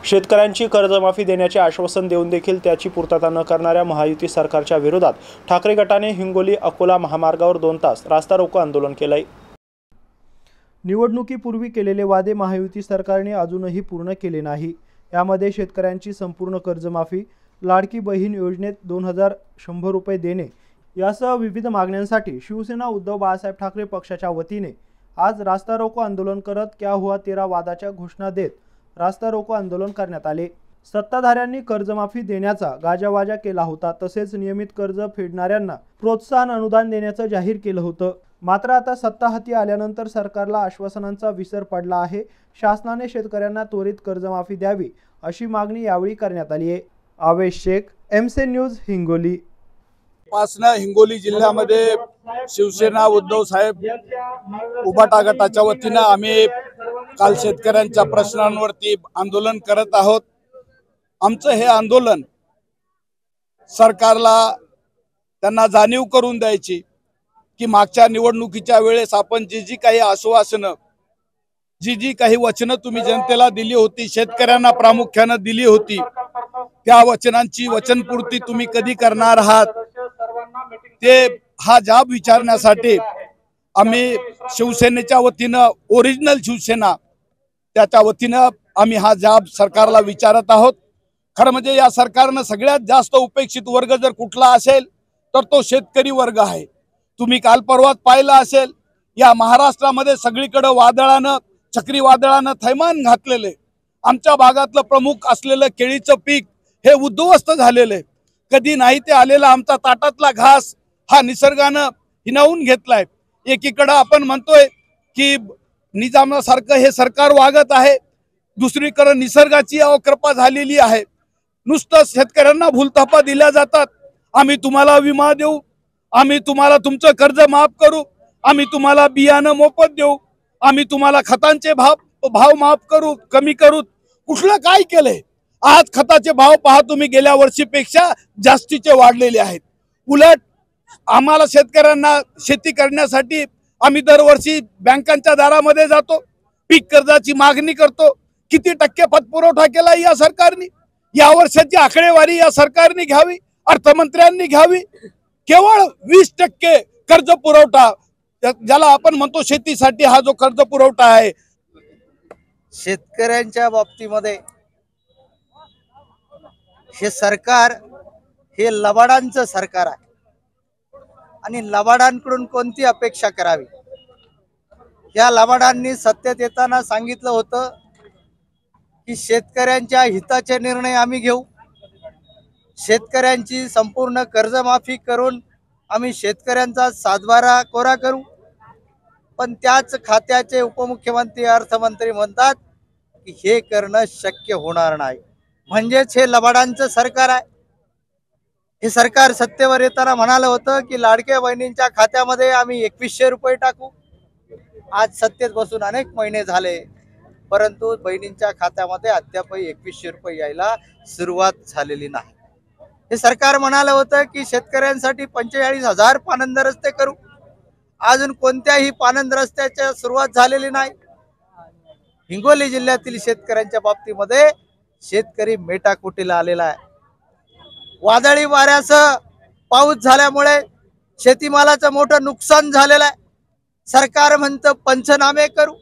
शेतकऱ्यांची कर्जमाफी देण्याचे आश्वासन देऊन देखील त्याची पूर्तता न करणाऱ्या महायुती सरकारच्या विरोधात ठाकरे गटाने हिंगोली अकोला महामार्गावर 2 तास रास्ता रोको आंदोलन केले। निवडणुकीपूर्वी केलेले वादे महायुती सरकारने अजूनही पूर्ण केले नाही। यामध्ये शेतकऱ्यांची संपूर्ण कर्जमाफी, लाडकी बहीण योजनेत 2100 रुपये देणे यासह विविध मागण्यांसाठी शिवसेना उद्धव बाळासाहेब ठाकरे पक्षाच्या वतीने आज रास्ता रोको आंदोलन करत क्या हुआ तेरा वादाच्या घोषणा देत रास्ता रोको आंदोलन करण्यात आले। सत्ताधाऱ्यांनी कर्जमाफी देण्याचा गाजावाजा केला होता, तसेच नियमित कर्ज फेडणाऱ्यांना प्रोत्साहन अनुदान देण्याचं जाहीर केलं होतं। मात्र आता सत्ता हाती आल्यानंतर सरकारला आश्वासनांचा विसर पडला आहे। शासनाने शेतकऱ्यांना त्वरित कर्जमाफी द्यावी अशी मागणी यावेळी करण्यात आली आहे। आवेश शेख, एमसी न्यूज, हिंगोली। पासना हिंगोली जिल्ह्यामध्ये शिवसेना उद्धव साहेब उभाटा गटाच्या वतीनं आम्ही काल शेतकऱ्यांच्या प्रश्नांवरती आंदोलन करत आहोत। आमचं हे आंदोलन सरकारला त्यांना जाणीव करून द्यायची की मागच्या निवडणुकीच्या वेळेस आपण जी काही आश्वासनं, जी काही वचनं तुम्ही जनतेला दिली होती, शेतकऱ्यांना प्रामुख्याने दिली होती, त्या वचनांची वचनपूर्ती तुम्ही कधी करणार आहात ते हा जाब विचारण्यासाठी आम्ही शिवसेनेच्या वतीनं, ओरिजिनल शिवसेना त्याच्या वतीनं आम्ही हा जाब सरकारला विचारत आहोत। खरं म्हणजे या सरकारनं सगळ्यात जास्त उपेक्षित वर्ग जर कुठला असेल तर तो शेतकरी वर्ग आहे। तुम्ही काल परवाच पाहिलं असेल, या महाराष्ट्रामध्ये सगळीकडे वादळानं, चक्रीवादळानं थैमान घातलेले, आमच्या भागातलं प्रमुख असलेलं केळीचं पीक हे उद्ध्वस्त झालेले, कधी नाही ते आलेला आमचा ताटातला घास हा निसर्गानं हिनावून घेतलाय। एकीकडे आपण म्हणतोय की निजामासारखं हे सरकार वागत आहे, दुसरीकडे निसर्गाची अवकृपा झालेली आहे। नुसतं शेतकऱ्यांना भूलथापा दिल्या जातात, आम्ही तुम्हाला विमा देऊ, आम्ही तुम्हाला तुमचं कर्ज माफ करू, आम्ही तुम्हाला बियाणं मोफत देऊ, आम्ही तुम्हाला खतांचे भाव माफ करू, कमी करू। कुठलं काय केलंय? आज खताचे भाव पहा तुम्ही, गेल्या वर्षीपेक्षा जास्तीचे वाढलेले आहेत। उलट आम्हाला शेतकऱ्यांना शेती करण्यासाठी आम्ही दरवर्षी बँकांच्या दारामध्ये जातो, पीक कर्जाची मागणी करतो। किती टक्के पतपुरवठा केला या सरकारने? या वर्षाची आकडेवारी या सरकारने घ्यावी, अर्थमंत्र्यांनी घ्यावी। केवळ 20% कर्ज पुरवठा, ज्याला आपण म्हणतो शेतीसाठी हा जो कर्ज पुरवठा आहे, शेतकऱ्यांच्या बाबतीमध्ये हे सरकार हे लबाडांचं सरकार आहे आणि लबाडांकडून कोणती अपेक्षा करावी? या लबाडांनी सत्तेत येताना सांगितलं होतं की शेतकऱ्यांच्या हिताचे निर्णय आम्ही घेऊ, शेतकऱ्यांची संपूर्ण कर्जमाफी करून आम्ही शेतकऱ्यांचा सातबारा कोरा करू। पण त्याच खात्याचे उपमुख्यमंत्री, अर्थमंत्री म्हणतात की हे करणं शक्य होणार नाही। म्हणजेच हे लबाडांचं सरकार आहे। हे सरकार सत्तेवर येताना म्हणालं होतं की लाडक्या बहिणींच्या खात्यामध्ये आम्ही 2100 रुपये टाकू। आज सत्तेत बसून अनेक महिने झाले, परंतु बहिणींच्या खात्यामध्ये अद्यापही 2100 रुपये यायला सुरुवात झालेली नाही। हे सरकार म्हणालं होतं की शेतकऱ्यांसाठी 45,000 पानंद रस्ते करू, अजून कोणत्याही पानंद रस्त्याच्या सुरुवात झालेली नाही। हिंगोली जिल्ह्यातील शेतकऱ्यांच्या बाबतीमध्ये शेतकरी मेटाकुटीला आलेला आहे। वादळी वाऱ्यासह पाऊस झाल्यामुळे शेतीमालाचं मोठं नुकसान झालेलं आहे। सरकार म्हणतं पंचनामे करू,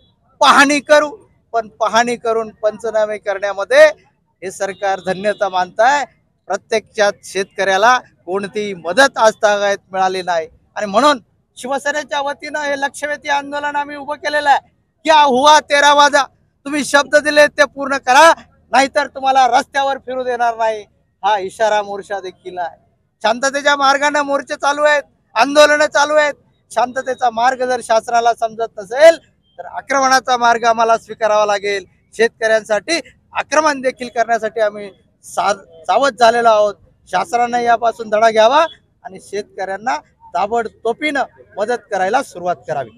पाहणी करू, पण पाहणी करून पंचनामे करण्यामध्ये हे सरकार धन्यता मानताय। प्रत्यक्षात शेतकऱ्याला कोणतीही मदत आजतागायत मिळाली नाही आणि म्हणून शिवसेनेच्या वतीनं हे लक्षवेधी आंदोलन आम्ही उभं केलेलं आहे। क्या हुआ तेरा वादा, तुम्ही शब्द दिले ते पूर्ण करा, नाहीतर तुम्हाला रस्त्यावर फिरू देणार नाही, हा इशारा मोर्चा देखील आहे। शांततेच्या मार्गाने मोर्चे चालू आहेत, आंदोलन चालू आहेत। शांततेचा मार्ग जर शासनाला समजत नसेल तर आक्रमणाचा मार्ग आम्हाला स्वीकारावा लागेल। शेतकऱ्यांसाठी आक्रमण देखील करण्यासाठी आम्ही सावध झालेलो आहोत। शासनाने यापासून धडा घ्यावा आणि शेतकऱ्यांना ताबडतोबीने मदत करायला सुरुवात करावी।